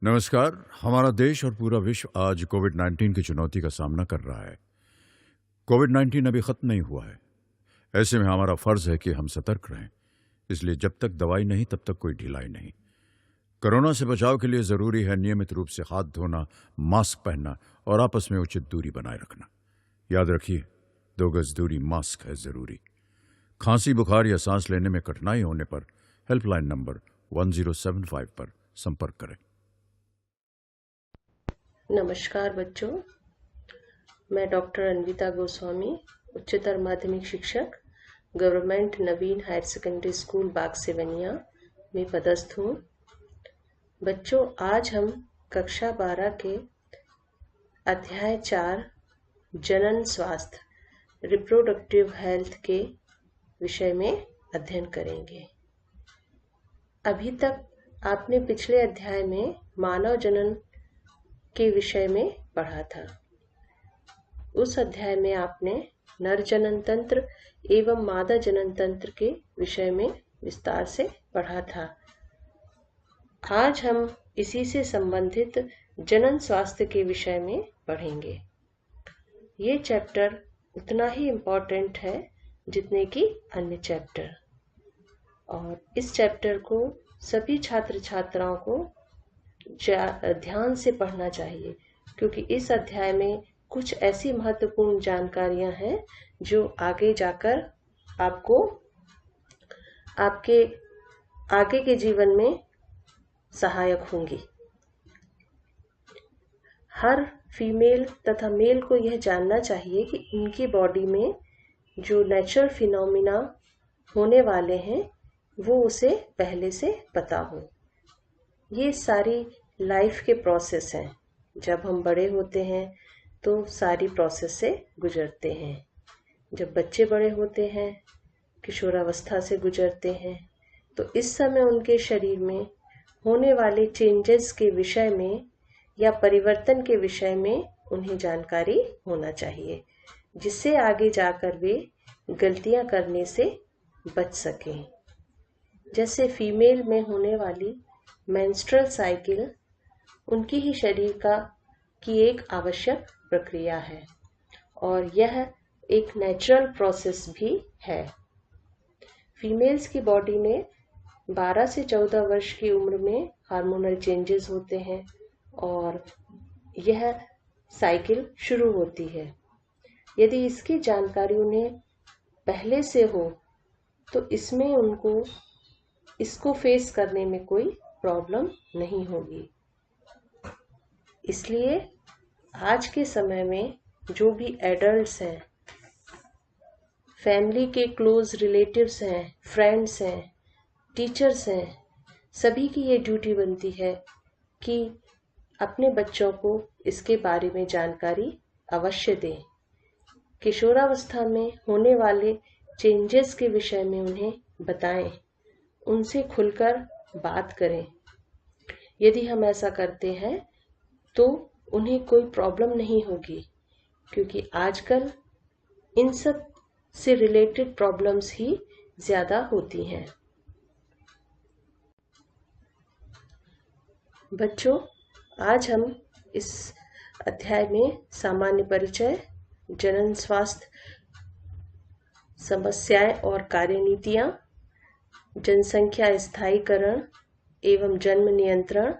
नमस्कार। हमारा देश और पूरा विश्व आज कोविड-19 की चुनौती का सामना कर रहा है। कोविड-19 अभी खत्म नहीं हुआ है। ऐसे में हमारा फर्ज है कि हम सतर्क रहें। इसलिए जब तक दवाई नहीं तब तक कोई ढिलाई नहीं। कोरोना से बचाव के लिए जरूरी है नियमित रूप से हाथ धोना, मास्क पहनना और आपस में उचित दूरी बनाए रखना। याद रखिए, 2 गज दूरी, मास्क है जरूरी। खांसी, बुखार या सांस लेने में कठिनाई होने पर हेल्पलाइन नंबर 1075 पर संपर्क करें। नमस्कार बच्चों, मैं डॉक्टर अन्विता गोस्वामी, उच्चतर माध्यमिक शिक्षक, गवर्नमेंट नवीन हायर सेकेंडरी स्कूल बाग सेवनिया में पदस्थ हूँ। बच्चों, आज हम कक्षा 12 के अध्याय 4 जनन स्वास्थ्य रिप्रोडक्टिव हेल्थ के विषय में अध्ययन करेंगे। अभी तक आपने पिछले अध्याय में मानव जनन के विषय में पढ़ा था। उस अध्याय में आपने नर जनन तंत्र एवं मादा जनन तंत्र के विषय में विस्तार से पढ़ा था। आज हम इसी से संबंधित जनन स्वास्थ्य के विषय में पढ़ेंगे। ये चैप्टर उतना ही इम्पोर्टेंट है जितने कि अन्य चैप्टर, और इस चैप्टर को सभी छात्र छात्राओं को ध्यान से पढ़ना चाहिए, क्योंकि इस अध्याय में कुछ ऐसी महत्वपूर्ण जानकारियां हैं जो आगे जाकर आपको आपके आगे के जीवन में सहायक होंगी। हर फीमेल तथा मेल को यह जानना चाहिए कि उनकी बॉडी में जो नेचुरल फिनोमिना होने वाले हैं वो उसे पहले से पता हो। ये सारी लाइफ के प्रोसेस हैं। जब हम बड़े होते हैं तो सारी प्रोसेस से गुजरते हैं। जब बच्चे बड़े होते हैं, किशोरावस्था से गुजरते हैं, तो इस समय उनके शरीर में होने वाले चेंजेस के विषय में या परिवर्तन के विषय में उन्हें जानकारी होना चाहिए, जिससे आगे जाकर वे गलतियां करने से बच सकें। जैसे फीमेल में होने वाली मेंस्ट्रुअल साइकिल उनकी ही शरीर की एक आवश्यक प्रक्रिया है, और यह एक नेचुरल प्रोसेस भी है। फीमेल्स की बॉडी में 12 से 14 वर्ष की उम्र में हार्मोनल चेंजेस होते हैं और यह साइकिल शुरू होती है। यदि इसकी जानकारी उन्हें पहले से हो तो इसमें उनको इसको फेस करने में कोई प्रॉब्लम नहीं होगी। इसलिए आज के समय में जो भी एडल्ट्स हैं, फैमिली के क्लोज रिलेटिव्स हैं, फ्रेंड्स हैं, टीचर्स हैं, सभी की ये ड्यूटी बनती है कि अपने बच्चों को इसके बारे में जानकारी अवश्य दें। किशोरावस्था में होने वाले चेंजेस के विषय में उन्हें बताएं, उनसे खुलकर बात करें। यदि हम ऐसा करते हैं तो उन्हें कोई प्रॉब्लम नहीं होगी, क्योंकि आजकल इन सब से रिलेटेड प्रॉब्लम्स ही ज्यादा होती हैं। बच्चों, आज हम इस अध्याय में सामान्य परिचय, जनन स्वास्थ्य समस्याएं और कार्यनीतियां, जनसंख्या स्थायीकरण एवं जन्म नियंत्रण,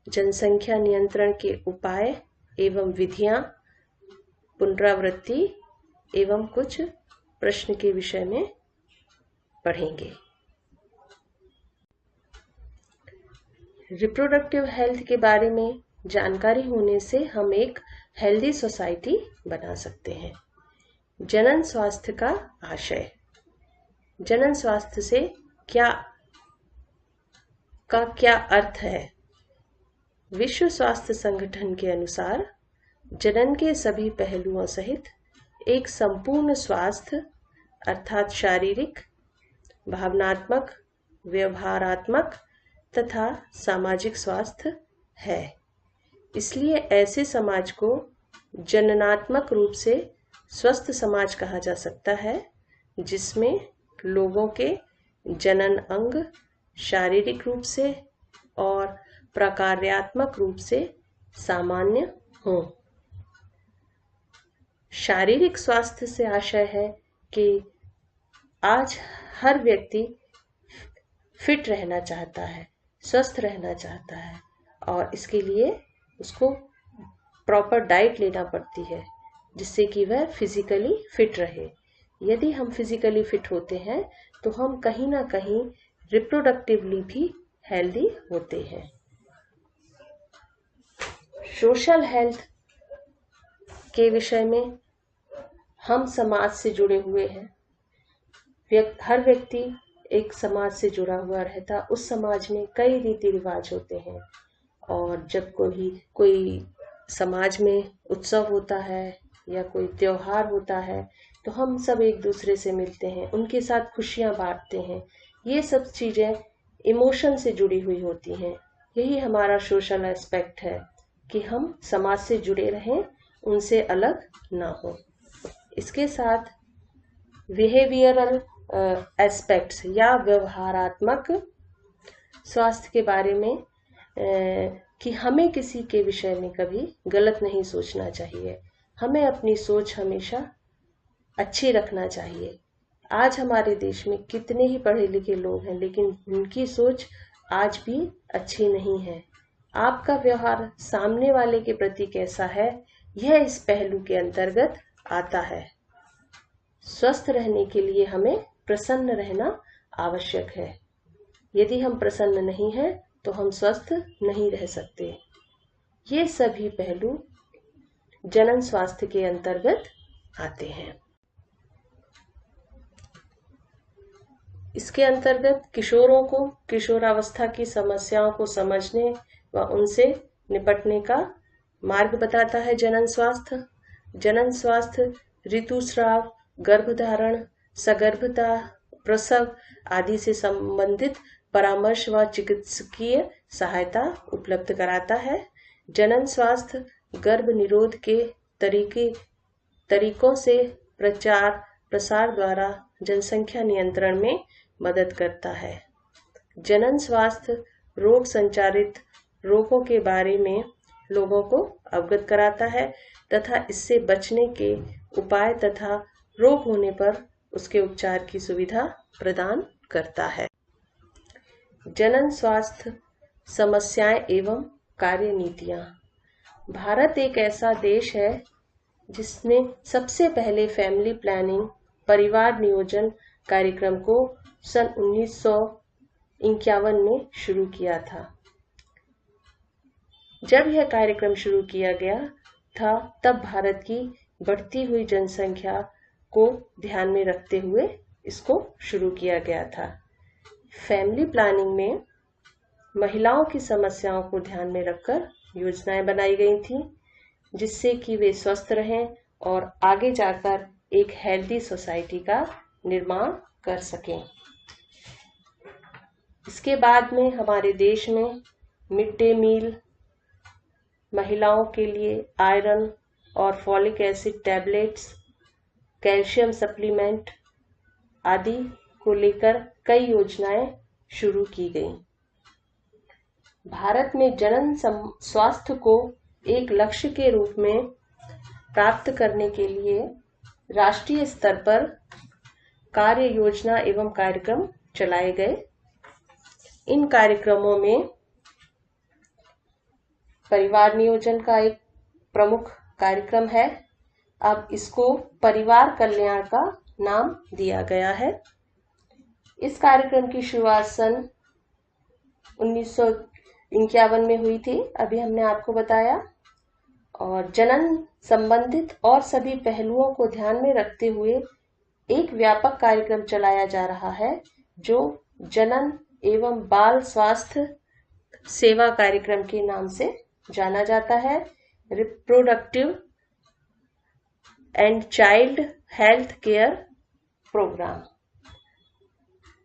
जनसंख्या नियंत्रण के उपाय एवं विधियां, पुनरावृत्ति एवं कुछ प्रश्न के विषय में पढ़ेंगे। रिप्रोडक्टिव हेल्थ के बारे में जानकारी होने से हम एक हेल्दी सोसाइटी बना सकते हैं। जनन स्वास्थ्य का आशय। जनन स्वास्थ्य से क्या अर्थ है? विश्व स्वास्थ्य संगठन के अनुसार जनन के सभी पहलुओं सहित एक संपूर्ण स्वास्थ्य अर्थात शारीरिक, भावनात्मक, व्यवहारात्मक तथा सामाजिक स्वास्थ्य है। इसलिए ऐसे समाज को जननात्मक रूप से स्वस्थ समाज कहा जा सकता है, जिसमें लोगों के जनन अंग शारीरिक रूप से और प्रकार्यात्मक रूप से सामान्य हों। शारीरिक स्वास्थ्य से आशय है कि आज हर व्यक्ति फिट रहना चाहता है, स्वस्थ रहना चाहता है, और इसके लिए उसको प्रॉपर डाइट लेना पड़ती है जिससे कि वह फिजिकली फिट रहे। यदि हम फिजिकली फिट होते हैं तो हम कहीं ना कहीं रिप्रोडक्टिवली भी हेल्दी होते हैं। सोशल हेल्थ के विषय में हम समाज से जुड़े हुए हैं। हर व्यक्ति एक समाज से जुड़ा हुआ रहता, उस समाज में कई रीति रिवाज होते हैं, और जब कोई समाज में उत्सव होता है या कोई त्योहार होता है तो हम सब एक दूसरे से मिलते हैं, उनके साथ खुशियां बांटते हैं। ये सब चीजें इमोशन से जुड़ी हुई होती हैं। यही हमारा सोशल एस्पेक्ट है कि हम समाज से जुड़े रहें, उनसे अलग ना हो। इसके साथ बिहेवियरल एस्पेक्ट्स या व्यवहारात्मक स्वास्थ्य के बारे में कि हमें किसी के विषय में कभी गलत नहीं सोचना चाहिए। हमें अपनी सोच हमेशा अच्छी रखना चाहिए। आज हमारे देश में कितने ही पढ़े लिखे लोग हैं, लेकिन उनकी सोच आज भी अच्छी नहीं है। आपका व्यवहार सामने वाले के प्रति कैसा है, यह इस पहलू के अंतर्गत आता है। स्वस्थ रहने के लिए हमें प्रसन्न रहना आवश्यक है। यदि हम प्रसन्न नहीं हैं तो हम स्वस्थ नहीं रह सकते। ये सभी पहलू जनन स्वास्थ्य के अंतर्गत आते हैं। इसके अंतर्गत किशोरों को किशोरावस्था की समस्याओं को समझने व उनसे निपटने का मार्ग बताता है जनन स्वास्थ्य। जनन स्वास्थ्य ऋतुस्राव, गर्भधारण, सगर्भता, प्रसव आदि से संबंधित परामर्श व चिकित्सकीय सहायता उपलब्ध कराता है। जनन स्वास्थ्य गर्भ निरोध के तरीकों से प्रचार प्रसार द्वारा जनसंख्या नियंत्रण में मदद करता है। जनन स्वास्थ्य रोग संचारित रोगों के बारे में लोगों को अवगत कराता है तथा इससे बचने के उपाय तथा रोग होने पर उसके उपचार की सुविधा प्रदान करता है। जनन स्वास्थ्य समस्याएं एवं कार्यनीतियां। भारत एक ऐसा देश है जिसने सबसे पहले फैमिली प्लानिंग परिवार नियोजन कार्यक्रम को सन 1951 में शुरू किया था। जब यह कार्यक्रम शुरू किया गया था तब भारत की बढ़ती हुई जनसंख्या को ध्यान में रखते हुए इसको शुरू किया गया था। फैमिली प्लानिंग में महिलाओं की समस्याओं को ध्यान में रखकर योजनाएं बनाई गई थी जिससे कि वे स्वस्थ रहें और आगे जाकर एक हेल्दी सोसाइटी का निर्माण कर सकें। इसके बाद में हमारे देश में मिड डे मील, महिलाओं के लिए आयरन और folic acid tablets, calcium supplement आदि को लेकर कई योजनाएं शुरू की गई। भारत में जनन स्वास्थ्य को एक लक्ष्य के रूप में प्राप्त करने के लिए राष्ट्रीय स्तर पर कार्य योजना एवं कार्यक्रम चलाए गए। इन कार्यक्रमों में परिवार नियोजन का एक प्रमुख कार्यक्रम है। अब इसको परिवार कल्याण का नाम दिया गया है। इस कार्यक्रम की शुरुआत सन 1951 में हुई थी, अभी हमने आपको बताया, और जनन संबंधित और सभी पहलुओं को ध्यान में रखते हुए एक व्यापक कार्यक्रम चलाया जा रहा है जो जनन एवं बाल स्वास्थ्य सेवा कार्यक्रम के नाम से जाना जाता है। Reproductive and child health care program,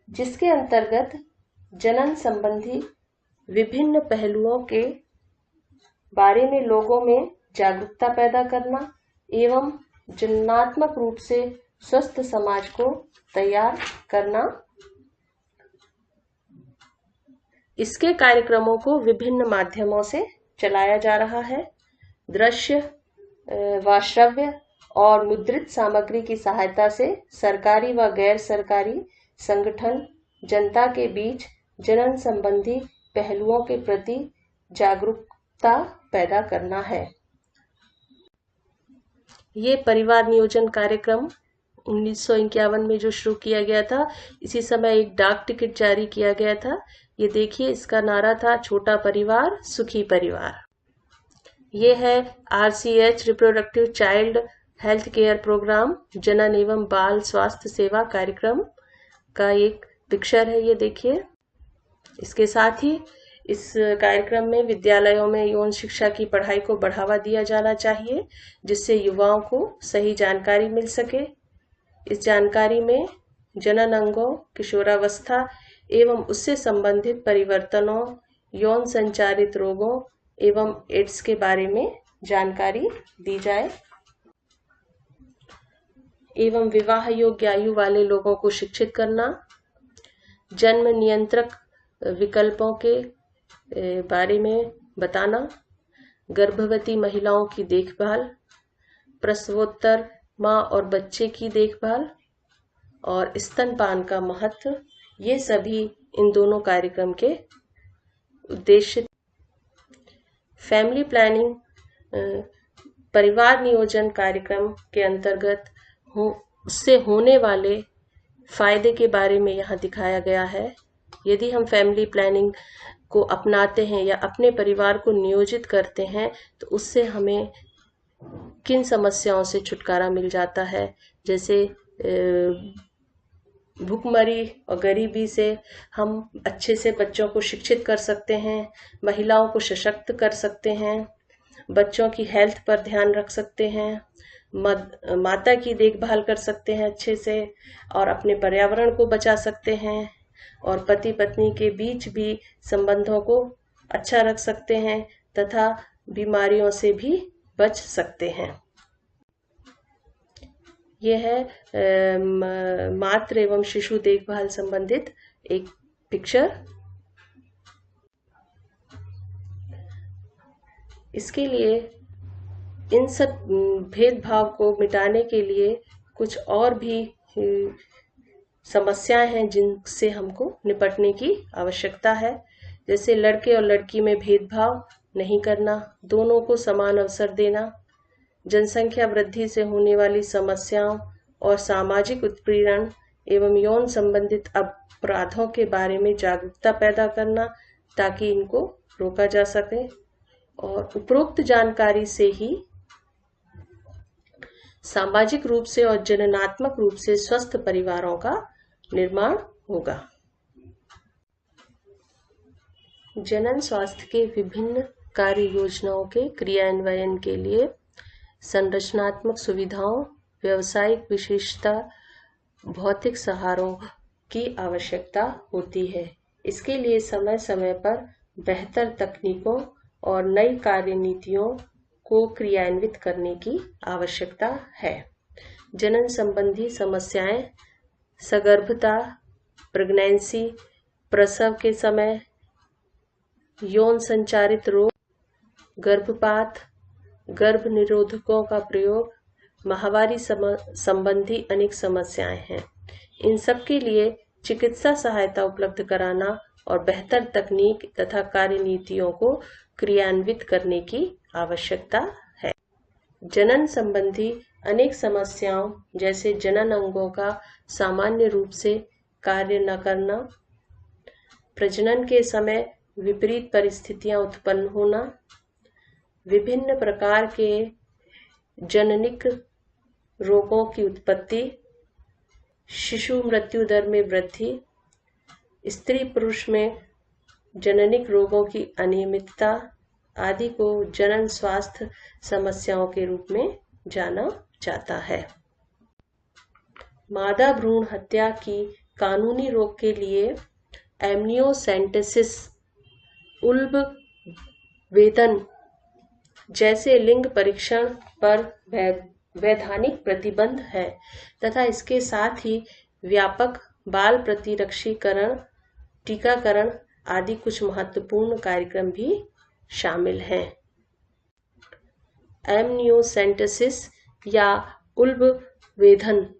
जिसके अंतर्गत जनन संबंधी विभिन्न पहलुओं के बारे में लोगों में जागरूकता पैदा करना एवं जननात्मक रूप से स्वस्थ समाज को तैयार करना इसके कार्यक्रमों को विभिन्न माध्यमों से चलाया जा रहा है। दृश्य व श्रव्य और मुद्रित सामग्री की सहायता से सरकारी व गैर सरकारी संगठन जनता के बीच जनन संबंधी पहलुओं के प्रति जागरूकता पैदा करना है। ये परिवार नियोजन कार्यक्रम 1951 में जो शुरू किया गया था, इसी समय एक डाक टिकट जारी किया गया था। ये देखिए, इसका नारा था छोटा परिवार सुखी परिवार। ये है RCH reproductive child health care program, जनन एवं बाल स्वास्थ्य सेवा कार्यक्रम का एक पिक्चर है, ये देखिए। इसके साथ ही इस कार्यक्रम में विद्यालयों में यौन शिक्षा की पढ़ाई को बढ़ावा दिया जाना चाहिए, जिससे युवाओं को सही जानकारी मिल सके। इस जानकारी में जनन अंगों, किशोरावस्था एवं उससे संबंधित परिवर्तनों, यौन संचारित रोगों एवं एड्स के बारे में जानकारी दी जाए एवं विवाह योग्य आयु वाले लोगों को शिक्षित करना, जन्म नियंत्रक विकल्पों के बारे में बताना, गर्भवती महिलाओं की देखभाल, प्रसवोत्तर माँ और बच्चे की देखभाल और स्तनपान का महत्व, ये सभी इन दोनों कार्यक्रम के उद्देश्य। फैमिली प्लानिंग परिवार नियोजन कार्यक्रम के अंतर्गत उससे होने वाले फायदे के बारे में यहाँ दिखाया गया है। यदि हम फैमिली प्लानिंग को अपनाते हैं या अपने परिवार को नियोजित करते हैं तो उससे हमें किन समस्याओं से छुटकारा मिल जाता है, जैसे भूखमरी और गरीबी से हम अच्छे से बच्चों को शिक्षित कर सकते हैं, महिलाओं को सशक्त कर सकते हैं, बच्चों की हेल्थ पर ध्यान रख सकते हैं, माता की देखभाल कर सकते हैं अच्छे से और अपने पर्यावरण को बचा सकते हैं और पति पत्नी के बीच भी संबंधों को अच्छा रख सकते हैं तथा बीमारियों से भी बच सकते हैं। यह है मातृ एवं शिशु देखभाल संबंधित एक पिक्चर। इसके लिए इन सब भेदभाव को मिटाने के लिए कुछ और भी समस्याएं हैं जिनसे हमको निपटने की आवश्यकता है, जैसे लड़के और लड़की में भेदभाव नहीं करना, दोनों को समान अवसर देना, जनसंख्या वृद्धि से होने वाली समस्याओं और सामाजिक उत्पीड़न एवं यौन संबंधित अपराधों के बारे में जागरूकता पैदा करना ताकि इनको रोका जा सके और उपरोक्त जानकारी से ही सामाजिक रूप से और जननात्मक रूप से स्वस्थ परिवारों का निर्माण होगा। जनन स्वास्थ्य के विभिन्न कार्य योजनाओं के क्रियान्वयन के लिए संरचनात्मक सुविधाओं, व्यावसायिक विशेषता, भौतिक सहारों की आवश्यकता होती है। इसके लिए समय समय पर बेहतर तकनीकों और नई कार्यनीतियों को क्रियान्वित करने की आवश्यकता है। जनन संबंधी समस्याएं, सगर्भता, प्रेगनेंसी, प्रसव के समय, यौन संचारित रोग, गर्भपात, गर्भ निरोधकों का प्रयोग, माहवारी संबंधी अनेक समस्याएं हैं। इन सब के लिए चिकित्सा सहायता उपलब्ध कराना और बेहतर तकनीक तथा कार्यनीतियों को क्रियान्वित करने की आवश्यकता है। जनन संबंधी अनेक समस्याओं जैसे जनन अंगों का सामान्य रूप से कार्य न करना, प्रजनन के समय विपरीत परिस्थितियां उत्पन्न होना, विभिन्न प्रकार के जननिक रोगों की उत्पत्ति, शिशु मृत्यु दर में वृद्धि, स्त्री पुरुष में जननिक रोगों की अनियमितता आदि को जनन स्वास्थ्य समस्याओं के रूप में जाना जाता है। मादा भ्रूण हत्या की कानूनी रोक के लिए एमनियोसेंटेसिस, उल्ब वेदन जैसे लिंग परीक्षण पर वैधानिक प्रतिबंध है तथा इसके साथ ही व्यापक बाल प्रतिरक्षीकरण, टीकाकरण आदि कुछ महत्वपूर्ण कार्यक्रम भी शामिल हैं। एमनियोसेंटेसिस या उल्बवेधन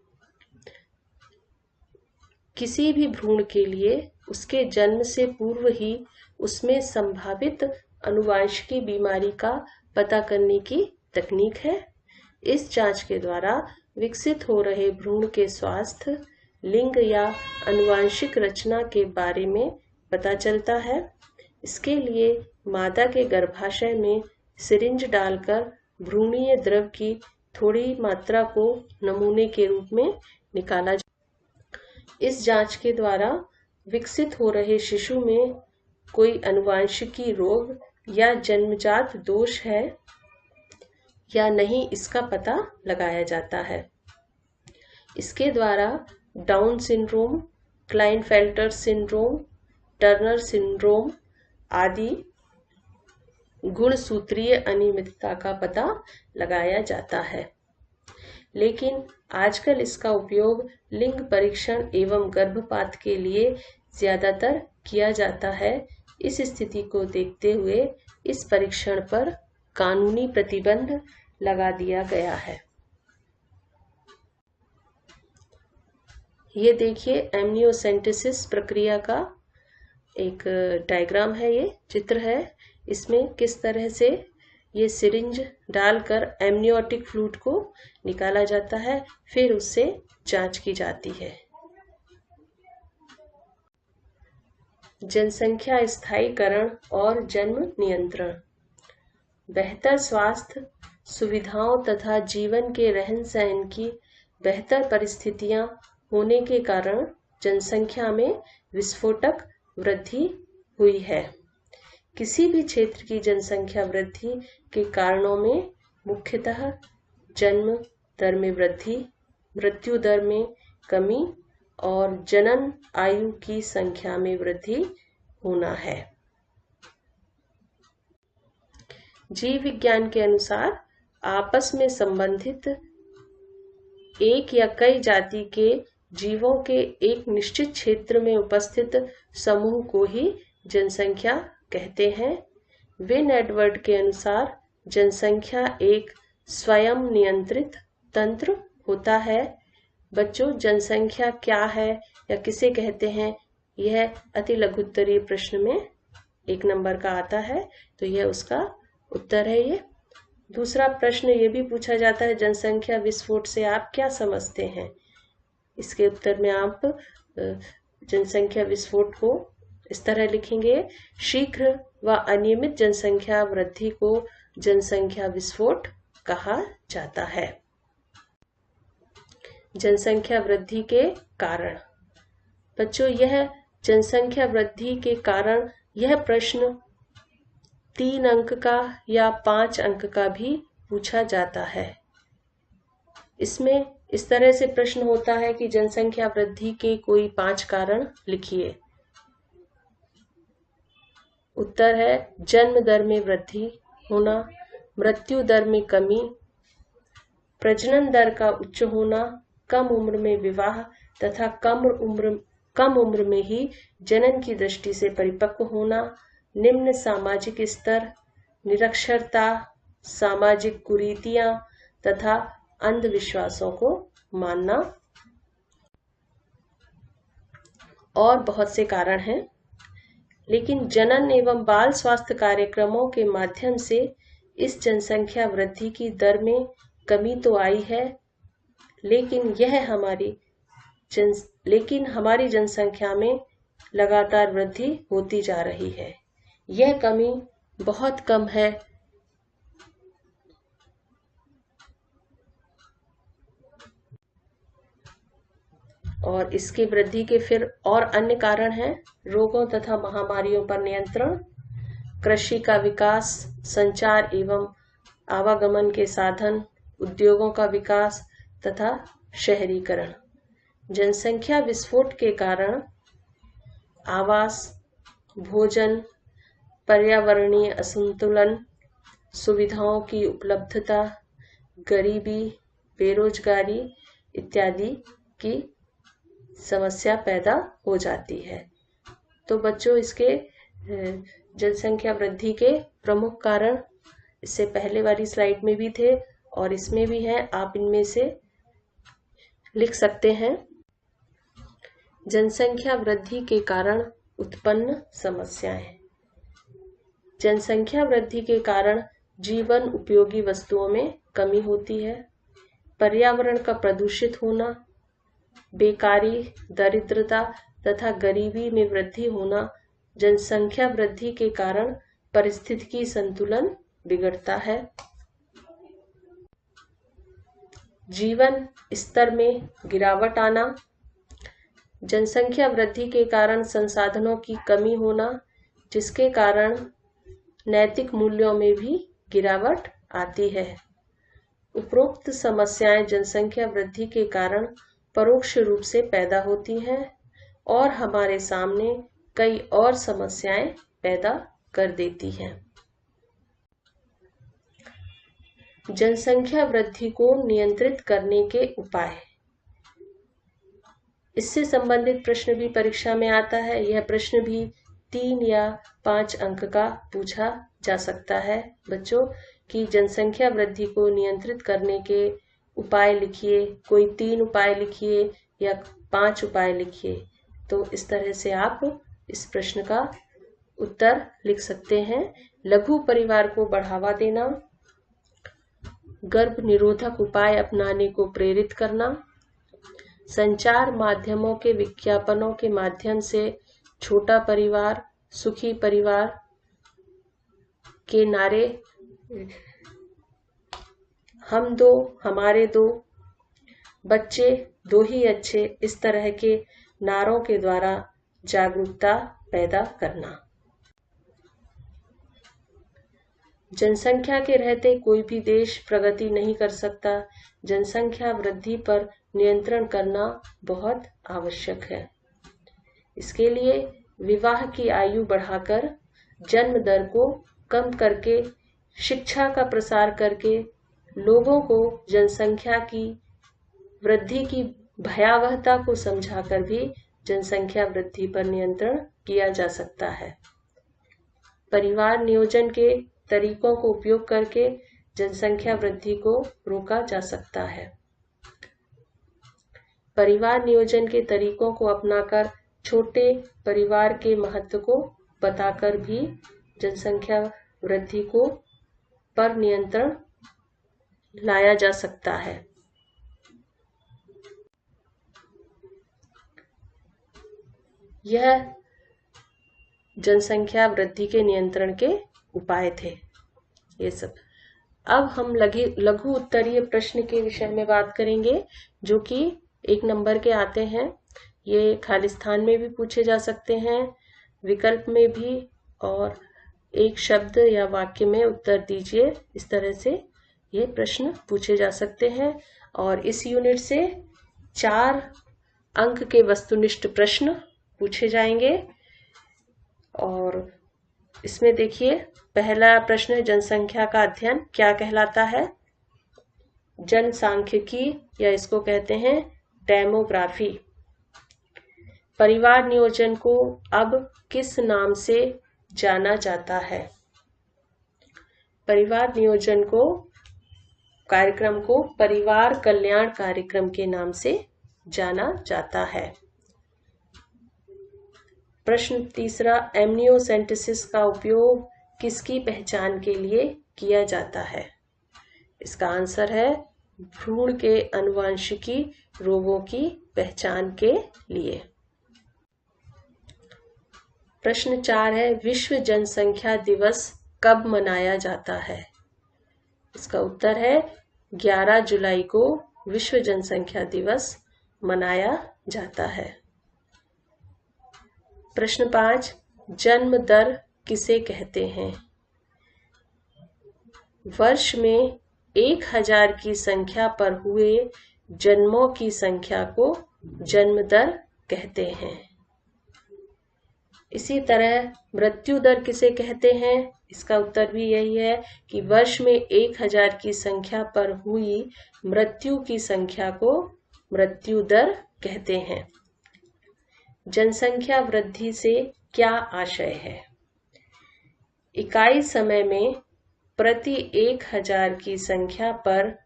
किसी भी भ्रूण के लिए उसके जन्म से पूर्व ही उसमें संभावित अनुवांशिकी बीमारी का पता करने की तकनीक है। इस जांच के द्वारा विकसित हो रहे भ्रूण के स्वास्थ्य, लिंग या अनुवांशिक रचना के बारे में पता चलता है। इसके लिए मादा के गर्भाशय में सिरिंज डालकर भ्रूणीय द्रव की थोड़ी मात्रा को नमूने के रूप में निकाला इस जांच के द्वारा विकसित हो रहे शिशु में कोई अनुवांशिकी रोग या जन्मजात दोष है या नहीं इसका पता लगाया जाता है। इसके द्वारा down syndrome, Klinefelter syndrome, Turner syndrome आदि गुणसूत्रीय अनियमितता का पता लगाया जाता है। लेकिन आजकल इसका उपयोग लिंग परीक्षण एवं गर्भपात के लिए ज्यादातर किया जाता है। इस स्थिति को देखते हुए इस परीक्षण पर कानूनी प्रतिबंध लगा दिया गया है। ये देखिए एमनियोसेंटेसिस प्रक्रिया का एक डायग्राम है, ये चित्र है। इसमें किस तरह से ये सिरिंज डालकर एमनियोटिक फ्लूइड को निकाला जाता है, फिर उससे जांच की जाती है। जनसंख्या स्थायीकरण और जन्म नियंत्रण। बेहतर स्वास्थ्य सुविधाओं तथा जीवन के रहन सहन की बेहतर परिस्थितियां होने के कारण जनसंख्या में विस्फोटक वृद्धि हुई है। किसी भी क्षेत्र की जनसंख्या वृद्धि के कारणों में मुख्यतः जन्म दर में वृद्धि, मृत्यु दर में कमी और जनन आयु की संख्या में वृद्धि होना है। जीव विज्ञान के अनुसार आपस में संबंधित एक या कई जाति के जीवों के एक निश्चित क्षेत्र में उपस्थित समूह को ही जनसंख्या कहते हैं। विन एडवर्ड के अनुसार जनसंख्या एक स्वयं नियंत्रित तंत्र होता है। बच्चों, जनसंख्या क्या है या किसे कहते हैं, यह अति लघुत्तरीय प्रश्न में 1 नंबर का आता है, तो यह उसका उत्तर है। ये दूसरा प्रश्न ये भी पूछा जाता है, जनसंख्या विस्फोट से आप क्या समझते हैं। इसके उत्तर में आप जनसंख्या विस्फोट को इस तरह लिखेंगे, शीघ्र व अनियमित जनसंख्या वृद्धि को जनसंख्या विस्फोट कहा जाता है। जनसंख्या वृद्धि के कारण। बच्चों, यह जनसंख्या वृद्धि के कारण यह प्रश्न 3 अंक का या 5 अंक का भी पूछा जाता है। इसमें इस तरह से प्रश्न होता है कि जनसंख्या वृद्धि के कोई 5 कारण लिखिए। उत्तर है जन्म दर में वृद्धि होना, मृत्यु दर में कमी, प्रजनन दर का उच्च होना, कम उम्र में विवाह तथा कम उम्र में ही जनन की दृष्टि से परिपक्व होना, निम्न सामाजिक स्तर, निरक्षरता, सामाजिक कुरीतियां तथा अंधविश्वासों को मानना और बहुत से कारण हैं। लेकिन जनन एवं बाल स्वास्थ्य कार्यक्रमों के माध्यम से इस जनसंख्या वृद्धि की दर में कमी तो आई है, लेकिन हमारी जनसंख्या में लगातार वृद्धि होती जा रही है। यह कमी बहुत कम है। और इसकी वृद्धि के फिर और अन्य कारण हैं, रोगों तथा महामारियों पर नियंत्रण, कृषि का विकास, संचार एवं आवागमन के साधन, उद्योगों का विकास तथा शहरीकरण। जनसंख्या विस्फोट के कारण आवास, भोजन, पर्यावरणीय असंतुलन, सुविधाओं की उपलब्धता, गरीबी, बेरोजगारी इत्यादि की समस्या पैदा हो जाती है। तो बच्चों इसके जनसंख्या वृद्धि के प्रमुख कारण इससे पहले वाली स्लाइड में भी थे और इसमें भी हैं, आप इनमें से लिख सकते हैं। जनसंख्या वृद्धि के कारण उत्पन्न समस्याएं। जनसंख्या वृद्धि के कारण जीवन उपयोगी वस्तुओं में कमी होती है, पर्यावरण का प्रदूषित होना, बेकारी, दरिद्रता तथा गरीबी में वृद्धि होना। जनसंख्या वृद्धि के कारण पारिस्थितिकी संतुलन बिगड़ता है। जीवन स्तर में गिरावट आना। जनसंख्या वृद्धि के कारण संसाधनों की कमी होना, जिसके कारण नैतिक मूल्यों में भी गिरावट आती है। उपरोक्त समस्याएं जनसंख्या वृद्धि के कारण परोक्ष रूप से पैदा होती हैं और हमारे सामने कई और समस्याएं पैदा कर देती हैं। जनसंख्या वृद्धि को नियंत्रित करने के उपाय। इससे संबंधित प्रश्न भी परीक्षा में आता है। यह प्रश्न भी 3 या 5 अंक का पूछा जा सकता है बच्चों, कि जनसंख्या वृद्धि को नियंत्रित करने के उपाय लिखिए, कोई 3 उपाय लिखिए या 5 उपाय लिखिए। तो इस तरह से आप इस प्रश्न का उत्तर लिख सकते हैं। लघु परिवार को बढ़ावा देना, गर्भ निरोधक उपाय अपनाने को प्रेरित करना, संचार माध्यमों के विज्ञापनों के माध्यम से छोटा परिवार, सुखी परिवार के नारे, हम दो हमारे दो, बच्चे दो ही अच्छे, इस तरह के नारों के द्वारा जागरूकता पैदा करना। जनसंख्या के रहते कोई भी देश प्रगति नहीं कर सकता। जनसंख्या वृद्धि पर नियंत्रण करना बहुत आवश्यक है। इसके लिए विवाह की आयु बढ़ाकर, जन्म दर को कम करके, शिक्षा का प्रसार करके लोगों को जनसंख्या की वृद्धि की भयावहता को समझाकर भी जनसंख्या वृद्धि पर नियंत्रण किया जा सकता है। परिवार नियोजन के तरीकों को उपयोग करके जनसंख्या वृद्धि को रोका जा सकता है। परिवार नियोजन के तरीकों को अपनाकर छोटे परिवार के महत्व को बताकर भी जनसंख्या वृद्धि को पर नियंत्रण लाया जा सकता है। यह जनसंख्या वृद्धि के नियंत्रण के उपाय थे ये सब। अब हम लघु उत्तरीय प्रश्न के विषय में बात करेंगे, जो कि 1 नंबर के आते हैं। ये खालिस्तान में भी पूछे जा सकते हैं, विकल्प में भी, और एक शब्द या वाक्य में उत्तर दीजिए, इस तरह से ये प्रश्न पूछे जा सकते हैं। और इस यूनिट से 4 अंक के वस्तुनिष्ठ प्रश्न पूछे जाएंगे। और इसमें देखिए, पहला प्रश्न है, जनसंख्या का अध्ययन क्या कहलाता है? जनसांख्यिकी, या इसको कहते हैं डेमोग्राफी। परिवार नियोजन को अब किस नाम से जाना जाता है? परिवार नियोजन को कार्यक्रम को परिवार कल्याण कार्यक्रम के नाम से जाना जाता है। प्रश्न तीसरा, एमनियोसेंटेसिस का उपयोग किसकी पहचान के लिए किया जाता है? इसका आंसर है भ्रूण के आनुवंशिकी रोगों की पहचान के लिए। प्रश्न 4 है, विश्व जनसंख्या दिवस कब मनाया जाता है? इसका उत्तर है 11 जुलाई को विश्व जनसंख्या दिवस मनाया जाता है। प्रश्न 5, जन्म दर किसे कहते हैं? वर्ष में 1000 की संख्या पर हुए जन्मों की संख्या को जन्म दर कहते हैं। इसी तरह मृत्यु दर किसे कहते हैं? इसका उत्तर भी यही है कि वर्ष में 1000 की संख्या पर हुई मृत्यु की संख्या को मृत्यु दर कहते हैं। जनसंख्या वृद्धि से क्या आशय है? इकाई समय में प्रति 1000 की संख्या पर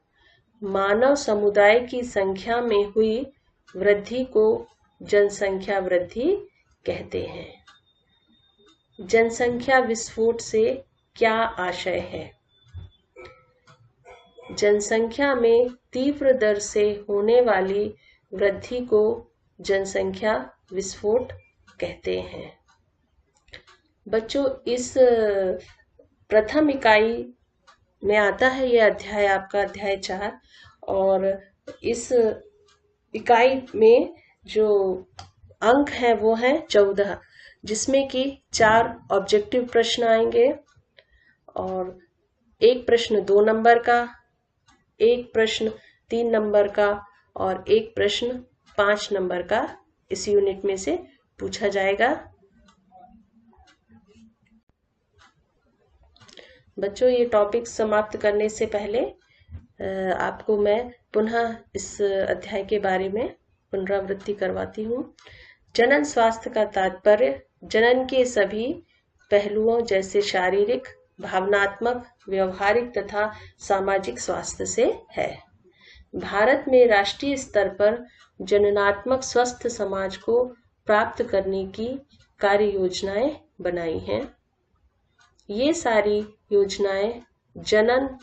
मानव समुदाय की संख्या में हुई वृद्धि को जनसंख्या वृद्धि कहते हैं। जनसंख्या विस्फोट से क्या आशय है? जनसंख्या में तीव्र दर से होने वाली वृद्धि को जनसंख्या विस्फोट कहते हैं। बच्चों, इस प्रथम इकाई में आता है यह अध्याय, आपका अध्याय 4, और इस इकाई में जो अंक है वो है 14, जिसमें कि 4 ऑब्जेक्टिव प्रश्न आएंगे और एक प्रश्न 2 नंबर का, एक प्रश्न 3 नंबर का और एक प्रश्न 5 नंबर का इस यूनिट में से पूछा जाएगा। बच्चों, ये टॉपिक समाप्त करने से पहले आपको मैं पुनः इस अध्याय के बारे में पुनरावृत्ति करवाती हूँ। जनन स्वास्थ्य का तात्पर्य जनन के सभी पहलुओं जैसे शारीरिक, भावनात्मक, व्यवहारिक तथा सामाजिक स्वास्थ्य से है। भारत में राष्ट्रीय स्तर पर जननात्मक स्वस्थ समाज को प्राप्त करने की कार्य योजनाएं बनाई हैं। ये सारी योजनाएं जनन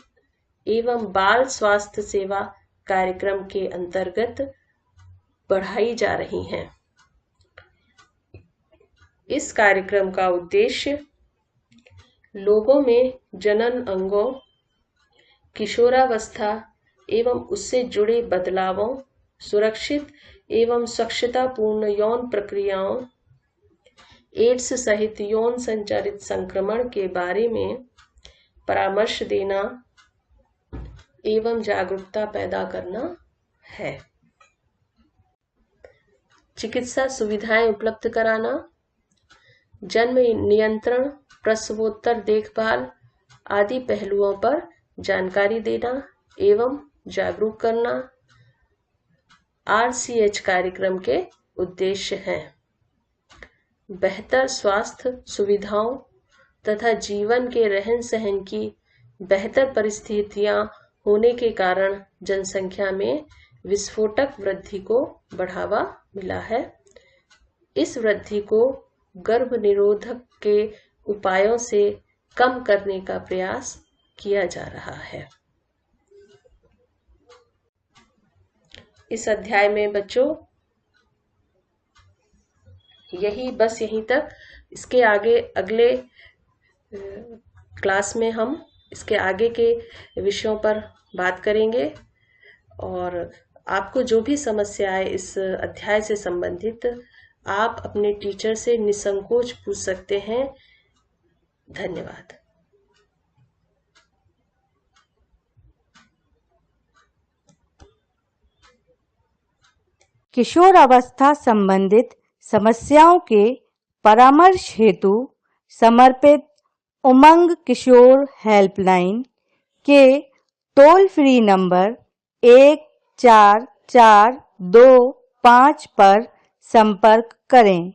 एवं बाल स्वास्थ्य सेवा कार्यक्रम के अंतर्गत बढ़ाई जा रही हैं। इस कार्यक्रम का उद्देश्य लोगों में जनन अंगों, किशोरावस्था एवं उससे जुड़े बदलावों, सुरक्षित एवं स्वच्छतापूर्ण यौन प्रक्रियाओं, एड्स सहित यौन संचारित संक्रमण के बारे में परामर्श देना एवं जागरूकता पैदा करना है। चिकित्सा सुविधाएं उपलब्ध कराना, जन्म नियंत्रण, प्रसवोत्तर देखभाल आदि पहलुओं पर जानकारी देना एवं जागरूक करना RCH कार्यक्रम के उद्देश्य हैं। बेहतर स्वास्थ्य सुविधाओं तथा जीवन के रहन सहन की बेहतर परिस्थितियां होने के कारण जनसंख्या में विस्फोटक वृद्धि को बढ़ावा मिला है। इस वृद्धि को गर्भ निरोधक के उपायों से कम करने का प्रयास किया जा रहा है। इस अध्याय में बच्चों यहीं तक। इसके आगे अगले क्लास में हम इसके आगे के विषयों पर बात करेंगे और आपको जो भी समस्या है इस अध्याय से संबंधित आप अपने टीचर से निसंकोच पूछ सकते हैं। धन्यवाद। किशोरावस्था संबंधित समस्याओं के परामर्श हेतु समर्पित उमंग किशोर हेल्पलाइन के टोल फ्री नंबर 144225 पर संपर्क करें।